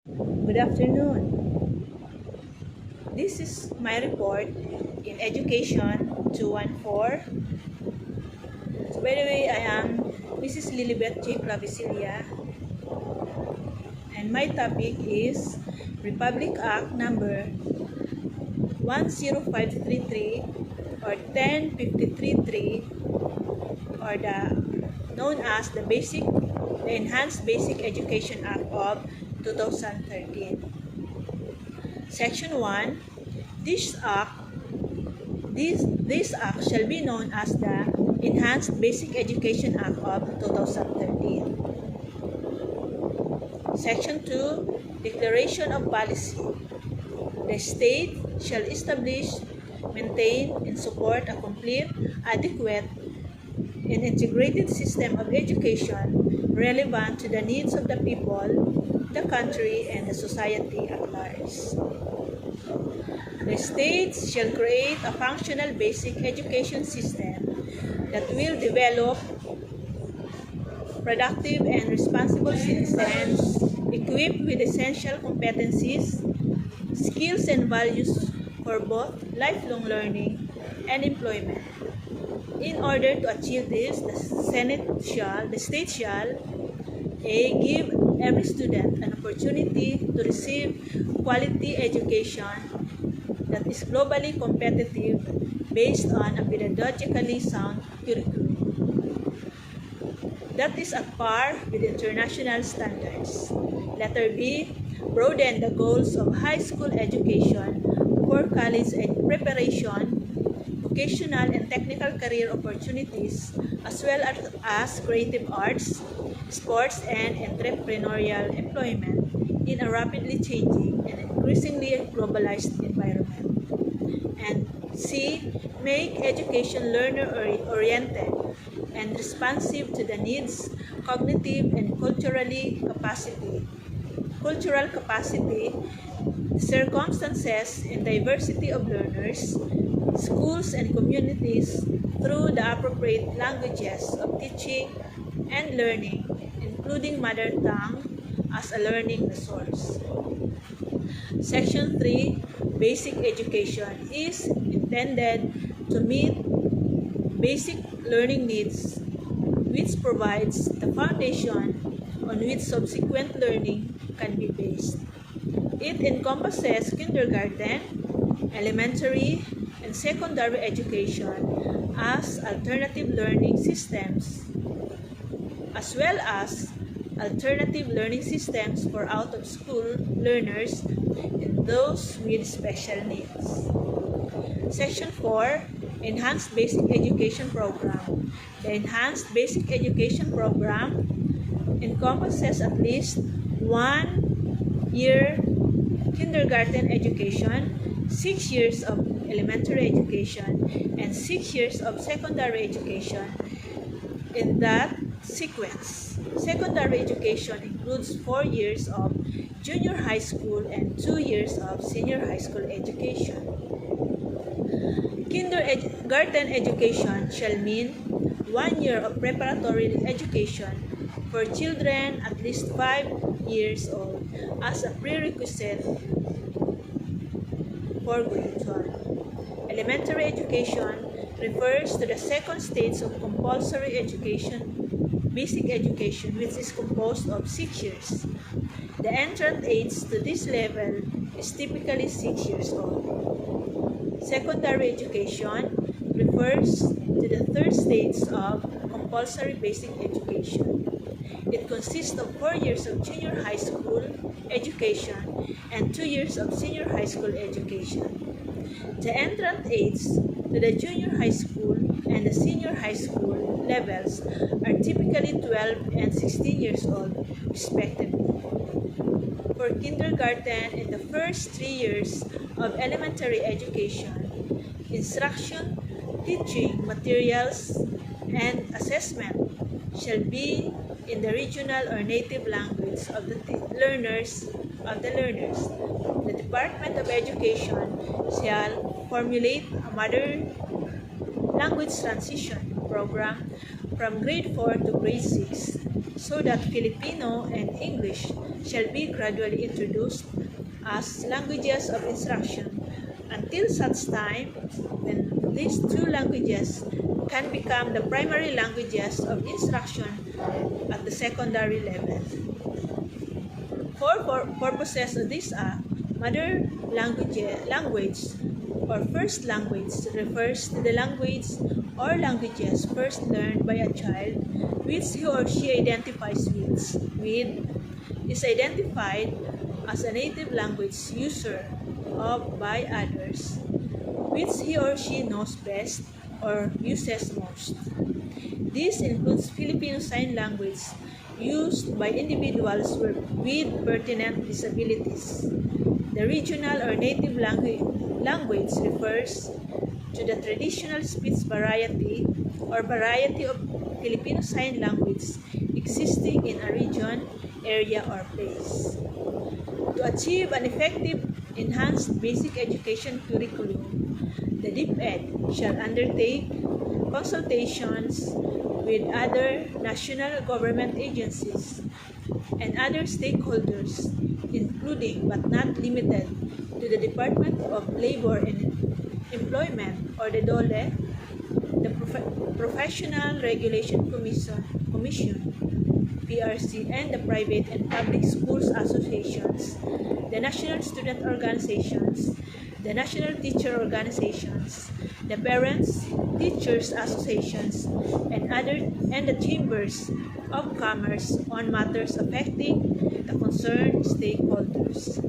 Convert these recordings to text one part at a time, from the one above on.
Good afternoon. This is my report in Education 214. So by the way, I am Mrs. Lilibet J. Clavicilia, and my topic is Republic Act number 10533 or 10533, or known as the Enhanced Basic Education Act of 2013. Section 1. This act This act shall be known as the Enhanced Basic Education Act of 2013. Section 2. Declaration of Policy. The state shall establish, maintain, and support a complete, adequate, and integrated system of education relevant to the needs of the people, the country, and the society at large. The states shall create a functional basic education system that will develop productive and responsible citizens equipped with essential competencies, skills, and values for both lifelong learning and employment. In order to achieve this, the state shall A. Give every student an opportunity to receive quality education that is globally competitive based on a pedagogically sound curriculum that is at par with international standards. Letter B. Broaden the goals of high school education for college preparation, vocational and technical career opportunities, as well as creative arts, sports, and entrepreneurial employment in a rapidly changing and increasingly globalized environment. And C. Make education learner-oriented and responsive to the needs, cognitive and cultural capacity, circumstances, and diversity of learners, schools, and communities through the appropriate languages of teaching and learning, including mother tongue as a learning resource. Section 3. Basic education is intended to meet basic learning needs, which provides the foundation on which subsequent learning can be based. It encompasses kindergarten, elementary, and secondary education as alternative learning systems, as well as alternative learning systems for out-of-school learners and those with special needs. Section 4. Enhanced Basic Education Program. The Enhanced Basic Education Program encompasses at least 1 year kindergarten education, 6 years of elementary education, and 6 years of secondary education in that sequence. Secondary education includes 4 years of junior high school and 2 years of senior high school education. Kindergarten education shall mean 1 year of preparatory education for children at least 5 years old as a prerequisite for grade 1. Elementary education refers to the second stage of compulsory education, basic education, which is composed of 6 years. The entrance age to this level is typically 6 years old. Secondary education refers to the third stage of compulsory basic education. It consists of 4 years of junior high school education and 2 years of senior high school education. The entrance age to the junior high school and the senior high school levels are typically 12 and 16 years old, respectively. For kindergarten and the first 3 years of elementary education, instruction, teaching materials, and assessment shall be in the regional or native language of the learners. The Department of Education shall formulate a mother language transition program from grade 4 to grade 6 so that Filipino and English shall be gradually introduced as languages of instruction until such time when these two languages can become the primary languages of instruction at the secondary level. For purposes of this act, mother language or first language refers to the language or languages first learned by a child which he or she identifies with, is identified as a native language user of by others, which he or she knows best or uses most. This includes Filipino Sign Language used by individuals with pertinent disabilities. The regional or native language refers to the traditional speech variety or variety of Filipino Sign Language existing in a region, area, or place. To achieve an effective enhanced basic education curriculum, the DepEd shall undertake consultations with other national government agencies and other stakeholders, including but not limited to the Department of Labor and Employment or the DOLE, the Professional Regulation Commission, PRC, and the private and public schools associations, the national student organizations, the national teacher organizations, the parents, teachers associations, and the chambers of commerce on matters affecting the concerned stakeholders.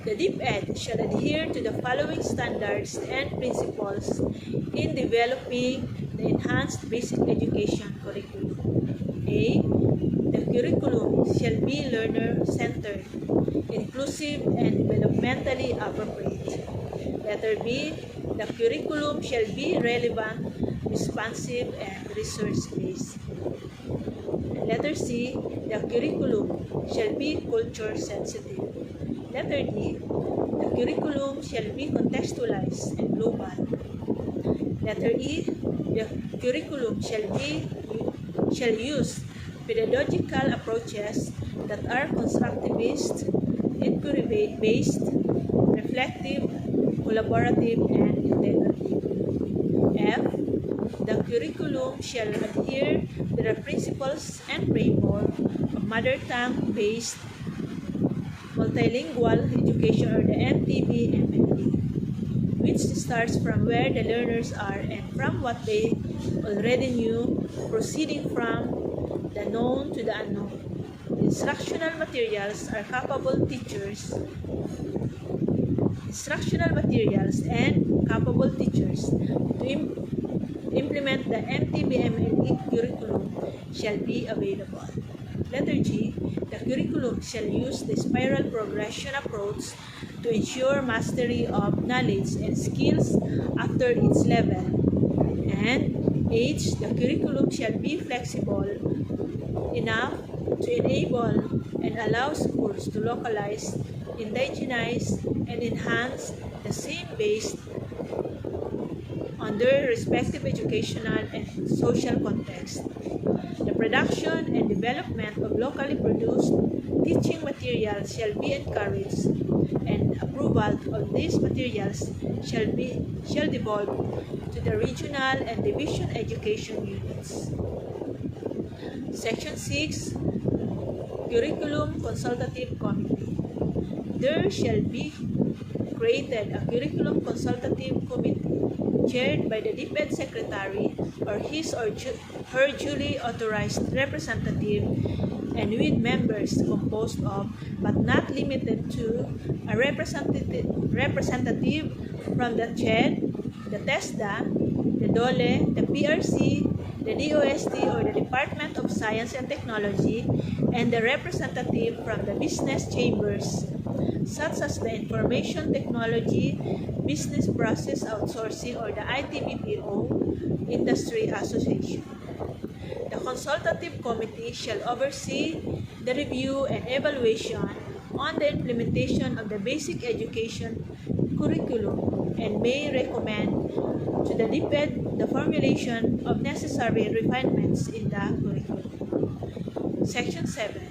The DepEd shall adhere to the following standards and principles in developing the enhanced basic education curriculum. A. The curriculum shall be learner-centered, inclusive, and developmentally appropriate. Letter B. The curriculum shall be relevant, responsive, and resource-based. Letter C. The curriculum shall be culture-sensitive. Letter D. The curriculum shall be contextualized and global. Letter E. The curriculum shall use pedagogical approaches that are constructivist, inquiry-based, reflective, collaborative, and integrative. F. The curriculum shall adhere to the principles and framework of mother tongue-based multilingual education or the MTB-MLE, which starts from where the learners are and from what they already knew, proceeding from the known to the unknown. Instructional materials and capable teachers to implement the MTB-MLE curriculum shall be available. Letter G. The curriculum shall use the spiral progression approach to ensure mastery of knowledge and skills after each level. And H. The curriculum shall be flexible enough to enable and allow schools to localize, indigenize, and enhance the same based on their respective educational and social context. The production and development of locally produced teaching materials shall be encouraged, and approval of these materials shall devolve to the regional and division education units. Section 6. Curriculum Consultative Committee. There shall be created a Curriculum Consultative Committee chaired by the DepEd Secretary or his or her duly authorized representative, and with members composed of but not limited to a representative from the CHED, the TESDA, the DOLE, the PRC, the DOST or the Department of Science and Technology, and the representative from the business chambers, such as the Information Technology, Business Process Outsourcing or the ITBPO Industry Association. The Consultative Committee shall oversee the review and evaluation on the implementation of the basic education curriculum and may recommend to the DepEd the formulation of necessary refinements in the curriculum. Section 7.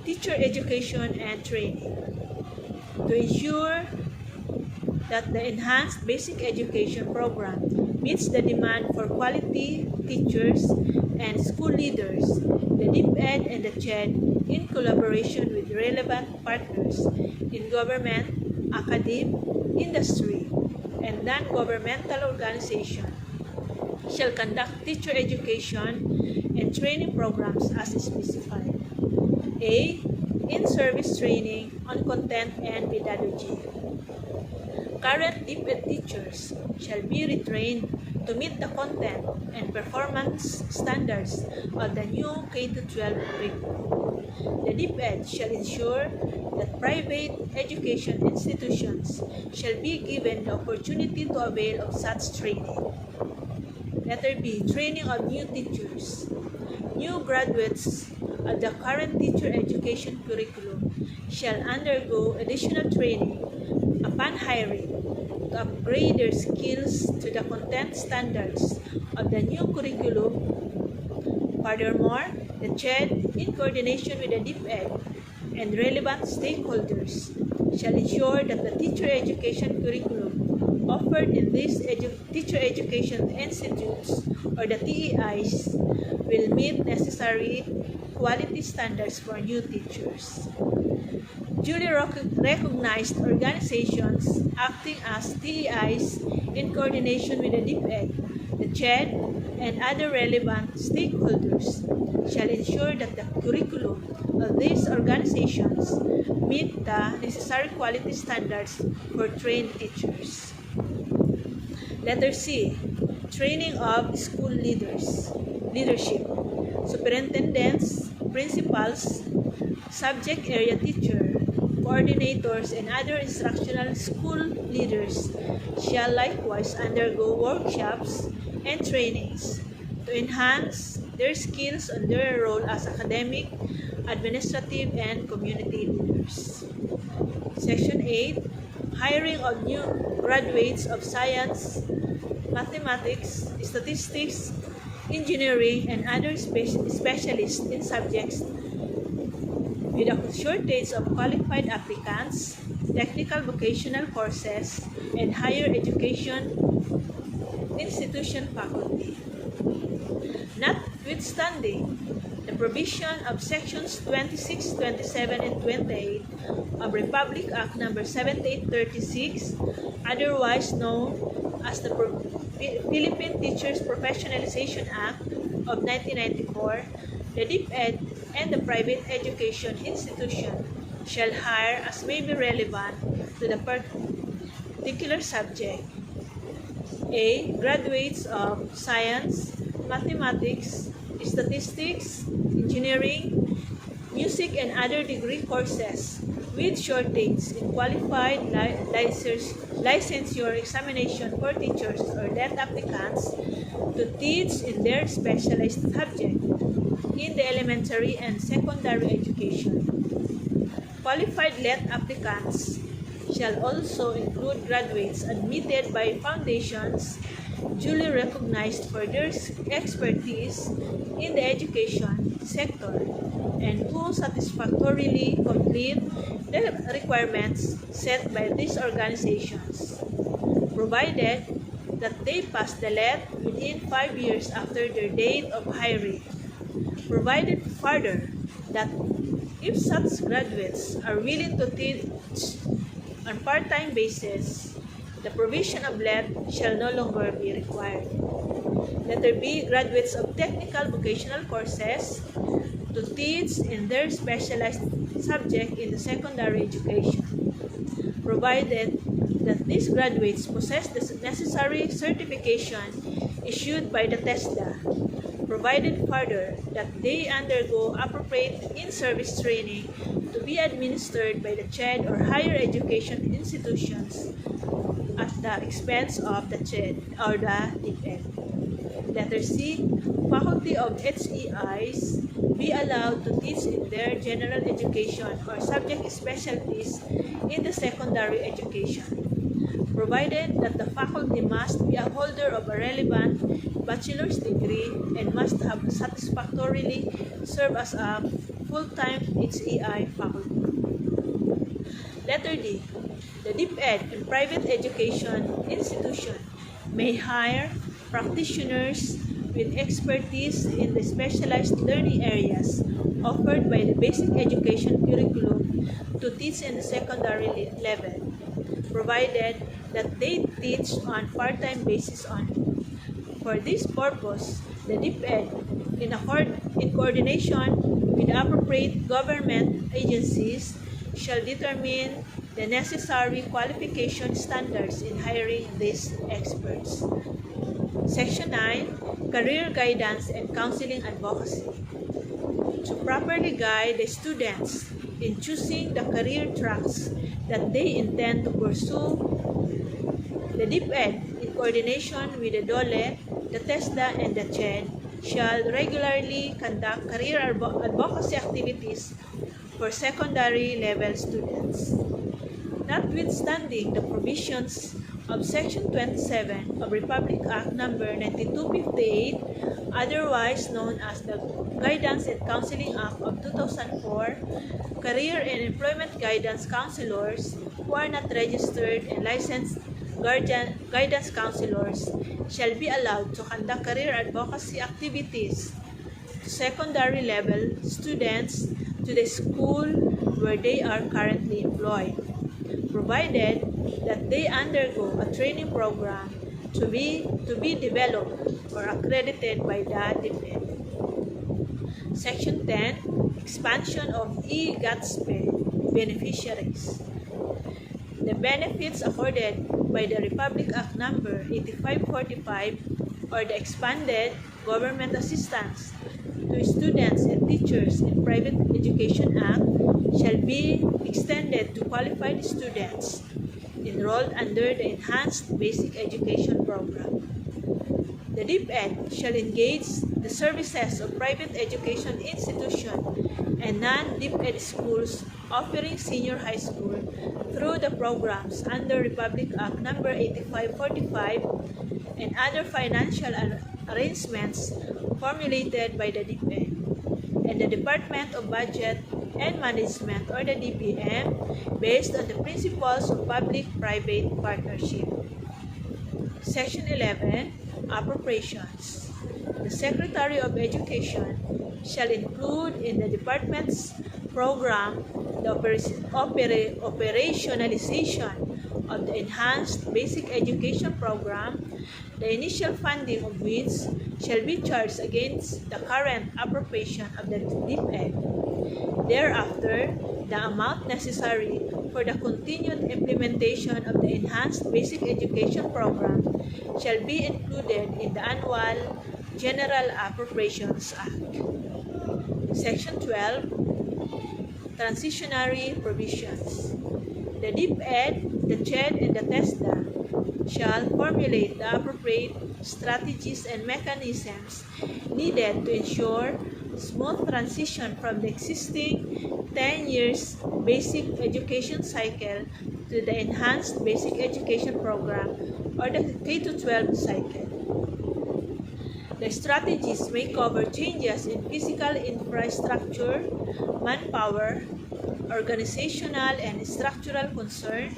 teacher education and training to ensure that the enhanced basic education program meets the demand for quality teachers and school leaders. The DepEd and the CHED, in collaboration with relevant partners in government, academe, industry, and non-governmental organizations, shall conduct teacher education and training programs as specified. A. In-service training on content and pedagogy. Current DepEd teachers shall be retrained to meet the content and performance standards of the new K-12 curriculum. The DepEd shall ensure that private education institutions shall be given the opportunity to avail of such training. Letter B. Training of new teachers. New graduates of the current teacher education curriculum shall undergo additional training upon hiring to upgrade their skills to the content standards of the new curriculum. Furthermore, the CHED, in coordination with the DepEd and relevant stakeholders, shall ensure that the teacher education curriculum offered in these teacher education institutes or the TEIs will meet necessary quality standards for new teachers. Duly recognized organizations acting as TEIs in coordination with the DepEd, the CHED, and other relevant stakeholders shall ensure that the curriculum of these organizations meet the necessary quality standards for trained teachers. Letter C. Training of school leadership. Superintendents, principals, subject area teacher, coordinators, and other instructional school leaders shall likewise undergo workshops and trainings to enhance their skills on their role as academic, administrative, and community leaders. Section 8. Hiring of new graduates of science, mathematics, statistics, engineering, and other specialists in subjects with a shortage of qualified applicants, technical vocational courses, and higher education institution faculty. Notwithstanding the provision of Sections 26, 27, and 28 of Republic Act No. 7836, otherwise known as the Philippine Teachers Professionalization Act of 1994, the DepEd and the private education institution shall hire as may be relevant to the particular subject. A. Graduates of science, mathematics, statistics, engineering, music, and other degree courses with shortage in qualified licensure examination for teachers or let applicants to teach in their specialized subject in the elementary and secondary education. Qualified let applicants shall also include graduates admitted by foundations duly recognized for their expertise in the education sector and who satisfactorily complete the requirements set by these organizations, provided that they pass the let within 5 years after their date of hiring. Provided further that if such graduates are willing to teach on part-time basis, the provision of let shall no longer be required. Letter B. Graduates of technical vocational courses to teach in their specialized subject in the secondary education, provided that these graduates possess the necessary certification issued by the TESDA, provided further that they undergo appropriate in-service training to be administered by the CHED or higher education institutions at the expense of the CHED or the DepEd. Letter C. Faculty of HEIs be allowed to teach in their general education or subject specialties in the secondary education, provided that the faculty must be a holder of a relevant bachelor's degree and must have satisfactorily served as a full-time HEI faculty. Letter D. The DepEd and private education institution may hire practitioners with expertise in the specialized learning areas offered by the basic education curriculum to teach in the secondary level, provided that they teach on part-time basis only. For this purpose, the DepEd, in coordination with appropriate government agencies, shall determine the necessary qualification standards in hiring these experts. Section 9. Career Guidance and Counseling Advocacy. To properly guide the students in choosing the career tracks that they intend to pursue, the DepEd, in coordination with the DOLE, the TESDA, and the CHED, shall regularly conduct career advocacy activities for secondary level students. Notwithstanding the provisions of Section 27 of Republic Act No. 9258, otherwise known as the Guidance and Counseling Act of 2004, career and employment guidance counselors who are not registered and licensed guidance counselors shall be allowed to conduct career advocacy activities to secondary level students to the school where they are currently employed, provided that they undergo a training program to be developed or accredited by the DepEd. Section 10. Expansion of e-GATSPE beneficiaries. The benefits accorded by the Republic Act No. 8545 or the expanded government assistance to students and teachers in Private Education Act shall be extended to qualified students enrolled under the Enhanced Basic Education Program. The DepEd shall engage the services of private education institutions and non-DepEd schools offering senior high school through the programs under Republic Act No. 8545 and other financial arrangements formulated by the DepEd and the Department of Budget and Management or the DBM based on the principles of public-private partnership. Section 11. Appropriations. The Secretary of Education shall include in the department's program the operationalization of the Enhanced Basic Education Program, the initial funding of which shall be charged against the current appropriation of the DepEd. Thereafter, the amount necessary for the continued implementation of the Enhanced Basic Education Program shall be included in the Annual General Appropriations Act. Section 12. Transitionary Provisions. The DepEd, the CHED, and the TESDA shall formulate the appropriate strategies and mechanisms needed to ensure smooth transition from the existing 10 years basic education cycle to the Enhanced Basic Education Program or the K-12 cycle. The strategies may cover changes in physical infrastructure, manpower, organizational and structural concern,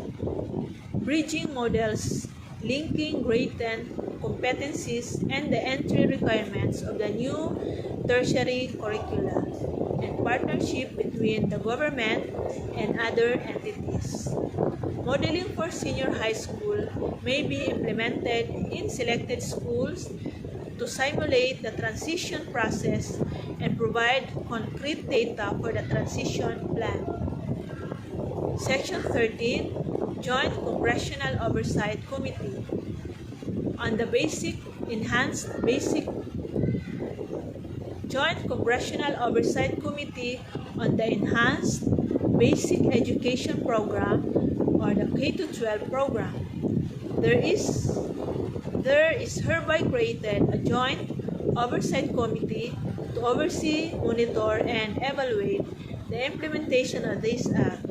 bridging models, linking grade 10 competencies and the entry requirements of the new tertiary curricula, and partnership between the government and other entities. Modeling for senior high school may be implemented in selected schools to simulate the transition process and provide concrete data for the transition plan. Section 13. Joint Congressional Oversight Committee on the Enhanced Basic Joint Congressional Oversight Committee on the Enhanced Basic Education Program or the K-12 program. There is hereby created a joint oversight committee to oversee, monitor, and evaluate the implementation of this act.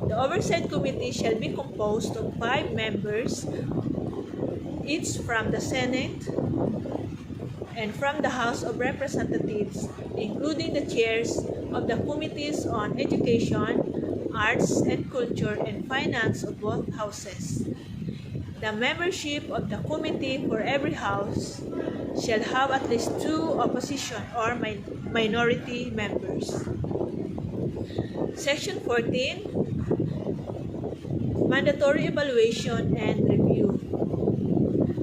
The oversight committee shall be composed of 5 members, each from the Senate and from the House of Representatives, including the chairs of the Committees on Education, Arts and Culture, and Finance of both houses. The membership of the committee for every house shall have at least 2 opposition or minority members. Section 14, mandatory evaluation and review.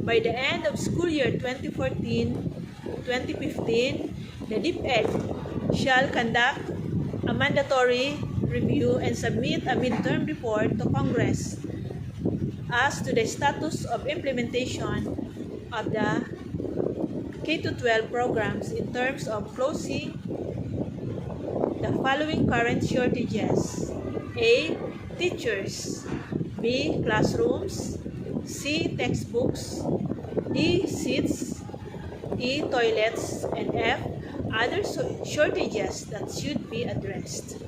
By the end of school year 2014-2015, the DepEd shall conduct a mandatory review and submit a midterm report to Congress as to the status of implementation of the K-12 programs in terms of closing the following current shortages: A. Teachers, B. Classrooms, C. Textbooks, D. Seats, E. Toilets, and F. Other shortages that should be addressed.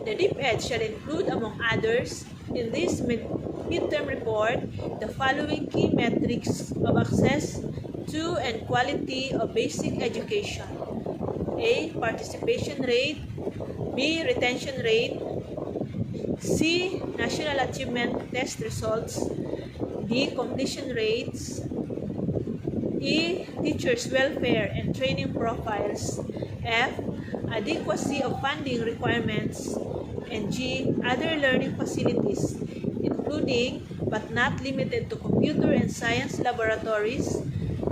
The DepEd shall include, among others, in this midterm report, the following key metrics of access to and quality of basic education: A. Participation rate, B. Retention rate, C. National Achievement Test results, D. Completion rates, E. Teachers' welfare and training profiles, F. Adequacy of funding requirements, and G. Other learning facilities, including but not limited to computer and science laboratories,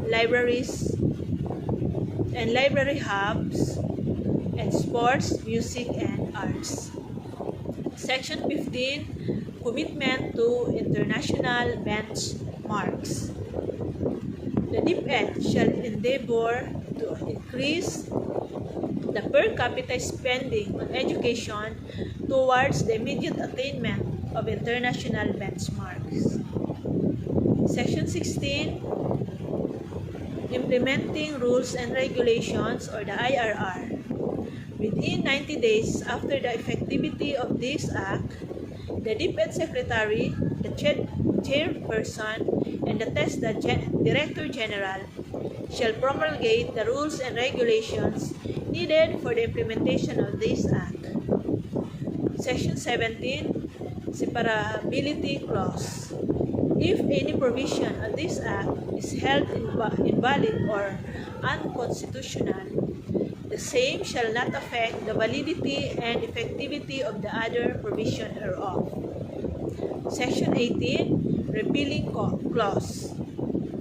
libraries, and library hubs, and sports, music, and arts. Section 15, commitment to international benchmarks. The DepEd shall endeavor to increase the per capita spending on education towards the immediate attainment of international benchmarks. Section 16, implementing rules and regulations, or the IRR. Within 90 days after the effectivity of this act, the DepEd Secretary, the Chairperson, and the TESDA Director General shall promulgate the rules and regulations needed for the implementation of this act. Section 17, Separability Clause. If any provision of this act is held invalid or unconstitutional, the same shall not affect the validity and effectivity of the other provision thereof. Section 18, Repealing Clause.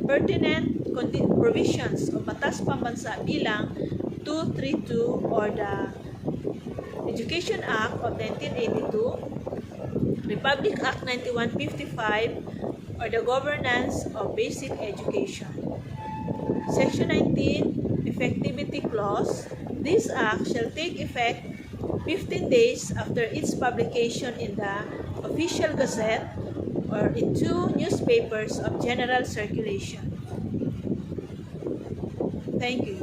Pertinent provisions of Batas Pambansa Bilang 232 or the Education Act of 1982, Republic Act 9155, or the Governance of Basic Education. Section 19, Effectivity Clause. This act shall take effect 15 days after its publication in the Official Gazette or in 2 newspapers of general circulation. Thank you.